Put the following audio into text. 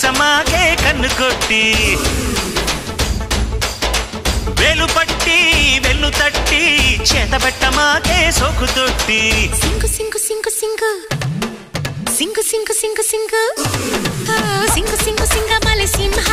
వరసమాగే కన్ను కొట్టి వేలు పట్టి వెన్ను తట్టి చేతబెట్టమాగే సోకు తొట్టి సింగు సింగు సింగు సింగు సింగు సింగు సింగు సింగు సింగు సింగు సింగమల సింహ